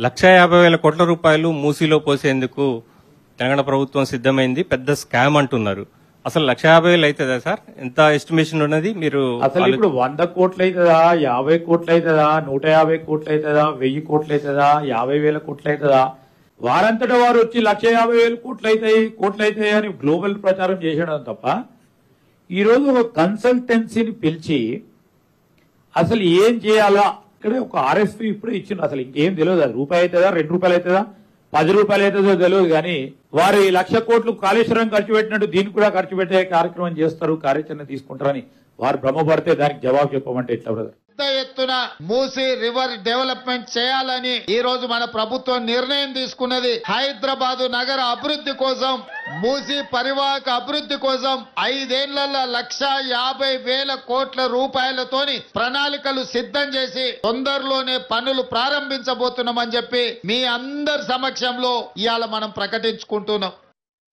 1,50,000 కోట్ల రూపాయలు మూసీలో పోసేందుకు తెలంగాణ ప్రభుత్వం సిద్ధమైంది. పెద్ద స్కామ్ అంటున్నారు. అసలు 1,50,000 అవుతుందా సార్? ఎంత ఎస్టిమేషన్ ఉన్నది మీరు? అసలు ఇప్పుడు 100 కోట్లు అవుతుందా, 50 కోట్లు అవుతుందా, 150 కోట్లు అవుతుందా, 1000 కోట్లు అవుతుందా, 50,000 కోట్లు అవుతుందా? వారంతటా వారు వచ్చి 1,50,000 కోట్లు అవుతాయి అని గ్లోబల్ ప్రచారం చేసేయడం తప్ప ఈరోజు ఒక కన్సల్టెన్సీని పిలిచి అసలు ఏం చేయాలా ఇక్కడే ఒక ఆర్ఎస్పీ ఇప్పుడే ఇచ్చింది. అసలు ఇంకేం తెలియదు. అది రూపాయి అవుతుందా, 2 రూపాయలు అవుతుందా, 10 రూపాయలు అవుతుందో తెలియదు. కానీ వారు 1,00,000 కోట్లు కాళేశ్వరం ఖర్చు పెట్టినట్టు దీన్ని కూడా ఖర్చు పెట్టే కార్యక్రమం చేస్తారు, కార్యాచరణ తీసుకుంటారని వారు భ్రమపడితే దానికి జవాబు చెప్పమంటే ఎట్లా బ్రదర్? పెద్ద ఎత్తున మూసీ రివర్ డెవలప్మెంట్ చేయాలని ఈ రోజు మన ప్రభుత్వం నిర్ణయం తీసుకున్నది. హైదరాబాద్ నగర అభివృద్ధి కోసం, మూసీ పరివాహక అభివృద్ధి కోసం 5 ఏళ్లలో 1,50,000 కోట్ల రూపాయలతోని ప్రణాళికలు సిద్ధం చేసి తొందరలోనే పనులు ప్రారంభించబోతున్నామని చెప్పి మీ అందరి సమక్షంలో ఇవాళ మనం ప్రకటించుకుంటున్నాం.